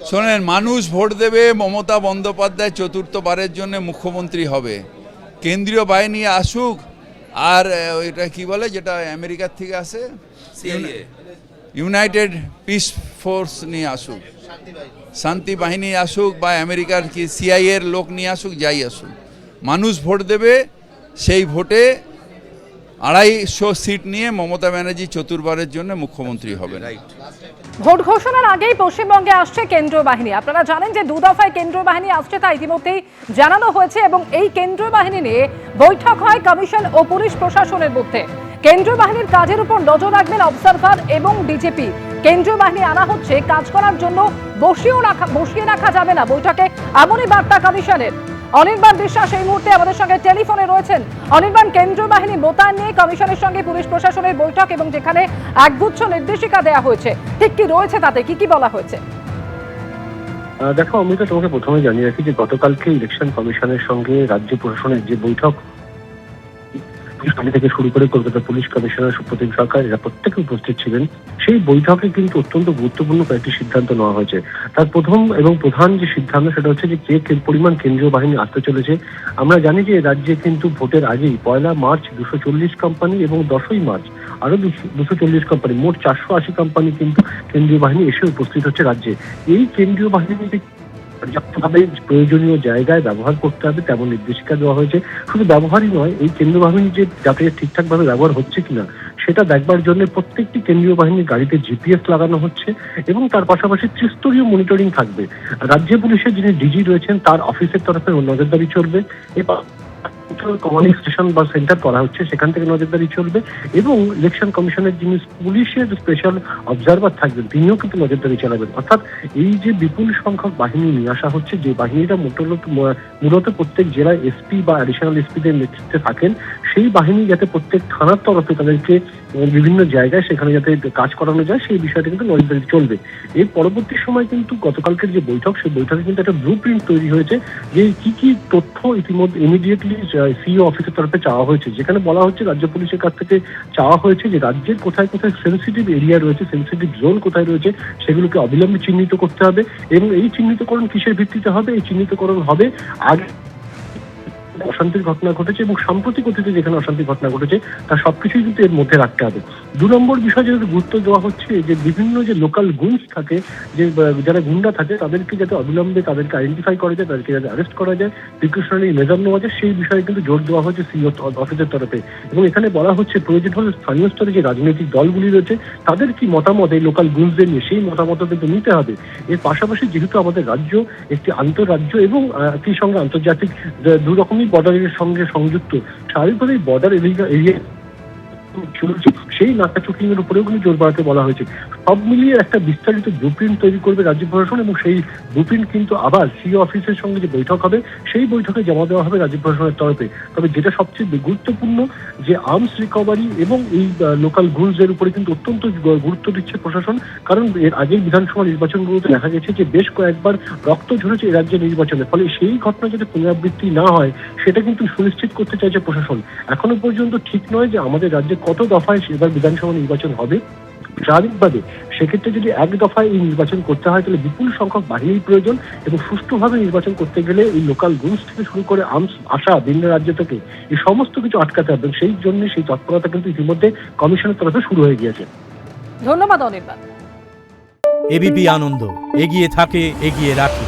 শোনেন, মানুষ ভোট দেবে, মমতা বন্দ্যোপাধ্যায় চতুর্থবারের জন্য মুখ্যমন্ত্রী হবে। কেন্দ্রীয় বাহিনী আসুক, আর এটা কি বলে যেটা আমেরিকার থেকে আসে, ইউনাইটেড পিস ফোর্স নিয়ে আসুক, শান্তি বাহিনী আসুক, বা আমেরিকার কি সিআইএর লোক নিয়ে আসুক, যাই আসুক, মানুষ ভোট দেবে। সেই ভোটে 250 সিট নিয়ে মমতা ব্যানার্জি চতুর্থবারের জন্য মুখ্যমন্ত্রী হবেন। ভোট ঘোষণার আগেই পশ্চিমবঙ্গে আসছে কেন্দ্রীয় বাহিনী। আপনারা জানেন যে 2 দফায় কেন্দ্রীয় বাহিনী আসছে, তা ইতিমধ্যেই জানানো হয়েছে এবং এই কেন্দ্রীয় বাহিনী নিয়ে বৈঠক হয় কমিশন ও পুলিশ প্রশাসনের মধ্যে। কেন্দ্রীয় বাহিনীর কাজের উপর নজর রাখবেন অবজারভার এবং ডিজিপি। কেন্দ্রীয় বাহিনী আনা হচ্ছে কাজ করার জন্য, বসিয়ে রাখা যাবে না বৈঠকে, এমনই বার্তা কমিশনের। অনির্বাণ বিশ্বাস এই মুহূর্তে আমাদের সঙ্গে টেলিফোনে রয়েছেন। অনির্বাণ, কেন্দ্রীয় বাহিনী মোতায়েন নিয়ে কমিশনের সঙ্গে পুলিশ প্রশাসনের বৈঠক এবং যেখানে একগুচ্ছ নির্দেশিকা দেওয়া হয়েছে, ঠিক কি রয়েছে, তাতে কি কি বলা হয়েছে? দেখো অমৃতা, তোমাকে প্রথমে জানিয়ে রাখি যে গতকালকে ইলেকশন কমিশনের সঙ্গে রাজ্য প্রশাসনের যে বৈঠক থেকে শুরু করে কলকাতা পুলিশ কমিশনার সুপ্রতিম সরকার, এরা প্রত্যেকে উপস্থিত ছিলেন। সেই বৈঠকে কিন্তু অত্যন্ত গুরুত্বপূর্ণ কয়েকটি সিদ্ধান্ত নেওয়া হয়েছে। তার প্রথম এবং প্রধান যে সিদ্ধান্ত সেটা হচ্ছে যে পরিমাণ কেন্দ্রীয় বাহিনী আসতে চলেছে। আমরা জানি যে রাজ্যে কিন্তু ভোটের আগেই 1 মার্চ 240 কোম্পানি এবং 10ই মার্চ আরো 240 কোম্পানি, মোট 480 কোম্পানি কিন্তু কেন্দ্রীয় বাহিনী এসে উপস্থিত হচ্ছে রাজ্যে। এই কেন্দ্রীয় বাহিনীকে পর্যাপ্তভাবে প্রয়োজনীয় জায়গায় ব্যবহার করতে হবে তেমন নির্দেশিকা দেওয়া হয়েছে। শুধু ব্যবহারই নয়, এই কেন্দ্রীয় বাহিনী যে যাতে ঠিকঠাকভাবে ব্যবহার হচ্ছে কিনা সেটা দেখবার জন্য প্রত্যেকটি কেন্দ্রীয় বাহিনীর গাড়িতে জিপিএস লাগানো হচ্ছে এবং তার পাশাপাশি ত্রিস্তরীয় মনিটরিং থাকবে। রাজ্য পুলিশের যিনি ডিজি রয়েছেন তার অফিসের তরফে নজরদারি চলবে, এবার কমান্ডিং স্টেশন বা সেন্টার করা হচ্ছে সেখান থেকে নজরদারি চলবে এবং ইলেকশন কমিশনের যিনি পুলিশের স্পেশাল অবজারভার থাকবেন তিনিও কিন্তু নজরদারি চালাবেন। অর্থাৎ এই যে বিপুল সংখ্যক বাহিনী নিয়ে আসা হচ্ছে, যে বাহিনীটা মূলত প্রত্যেক জেলায় এসপি বা অ্যাডিশনাল এসপিদের নেতৃত্বে থাকেন, সেই বাহিনী যাতে প্রত্যেক থানার তরফে তাদেরকে বিভিন্ন জায়গায় সেখানে যাতে কাজ করানো যায় সেই বিষয়টা কিন্তু নজরদারি চলবে। এর পরবর্তী সময় কিন্তু গতকালকের যে বৈঠক, সেই বৈঠকে কিন্তু একটা ব্লু প্রিন্ট তৈরি হয়েছে যে কি কি তথ্য ইতিমধ্যে ইমিডিয়েটলি সিইও অফিসের তরফে চাওয়া হয়েছে, যেখানে বলা হচ্ছে রাজ্য পুলিশের কাছ থেকে চাওয়া হয়েছে যে রাজ্যের কোথায় কোথায় সেন্সিটিভ এরিয়া রয়েছে, সেন্সিটিভ জোন কোথায় রয়েছে সেগুলোকে অবিলম্বে চিহ্নিত করতে হবে এবং এই চিহ্নিতকরণ কিসের ভিত্তিতে হবে? এই চিহ্নিতকরণ হবে আগে অশান্তির ঘটনা ঘটেছে এবং সাম্প্রতিক অতীতে যেখানে অশান্তির ঘটনা ঘটেছে তার সবকিছুই কিন্তু এর মধ্যে রাখতে হবে। 2 নম্বর বিষয় যেটা গুরুত্ব দেওয়া হচ্ছে যে বিভিন্ন যে লোকাল গুন্স থাকে, যে যারা গুন্ডা থাকে তাদেরকে যাতে অবিলম্বে তাদেরকে আইডেন্টিফাই করা যায়, তাদেরকে যাতে অ্যারেস্ট করা যায়, প্রিকশনারি মেজার নেওয়া যায়, সেই বিষয়ে কিন্তু জোর দেওয়া হচ্ছে সিইও অফিসের তরফে। এবং এখানে বলা হচ্ছে প্রয়োজন হলে স্থানীয় স্তরে যে রাজনৈতিক দলগুলি রয়েছে তাদের কি মতামত এই লোকাল গুন্সদের নিয়ে, সেই মতামত কিন্তু নিতে হবে। এর পাশাপাশি যেহেতু আমাদের রাজ্য একটি আন্তঃরাজ্য এবং একই সঙ্গে আন্তর্জাতিক 2 রকমই বর্ডারের সঙ্গে সংযুক্ত, স্বাভাবিকভাবে বর্ডার এরিয়া চলছে, সেই নাকা চুকিং এর উপরেও কিন্তু জোর বাড়াতে বলা হয়েছে। সব মিলিয়ে একটা বিস্তারিত ব্লুপ্রিন্ট তৈরি করবে রাজ্য প্রশাসন এবং সেই ব্লুপ্রিন্ট কিন্তু আবার সিইও অফিসের সঙ্গে যে বৈঠক হবে সেই বৈঠকে জমা দেওয়া হবে রাজ্য প্রশাসনের তরফে। তবে যেটা সবচেয়ে গুরুত্বপূর্ণ যে আর্মস রিকভারি এবং এই লোকাল গুনসের উপরে কিন্তু অত্যন্ত গুরুত্ব দিচ্ছে প্রশাসন, কারণ এর আগের বিধানসভা নির্বাচনগুলোতে দেখা গেছে যে বেশ কয়েকবার রক্ত ঝরেছে এই রাজ্যের নির্বাচনে, ফলে সেই ঘটনা যাতে পুনরাবৃত্তি না হয় সেটা কিন্তু সুনিশ্চিত করতে চাইছে প্রশাসন। এখনো পর্যন্ত ঠিক নয় যে আমাদের রাজ্যে কত দফায় এবার বিধানসভা নির্বাচন হবে। স্বাভাবিকভাবে সেক্ষেত্রে যদি 1 দফায় এই নির্বাচন করতে হয় তাহলে বিপুল সংখ্যক বাহিনীর প্রয়োজন এবং সুষ্ঠুভাবে নির্বাচন করতে গেলে এই লোকাল গুনস থেকে শুরু করে আর্মস আসা ভিন্ন রাজ্য থেকে এই সমস্ত কিছু আটকাতে হবে। সেই জন্য সেই তৎপরতা কিন্তু ইতিমধ্যে কমিশনের তরফে শুরু হয়ে গিয়েছে। ধন্যবাদ অনির্বাণ। এবিপি আনন্দ, এগিয়ে থাকে, এগিয়ে রাখে।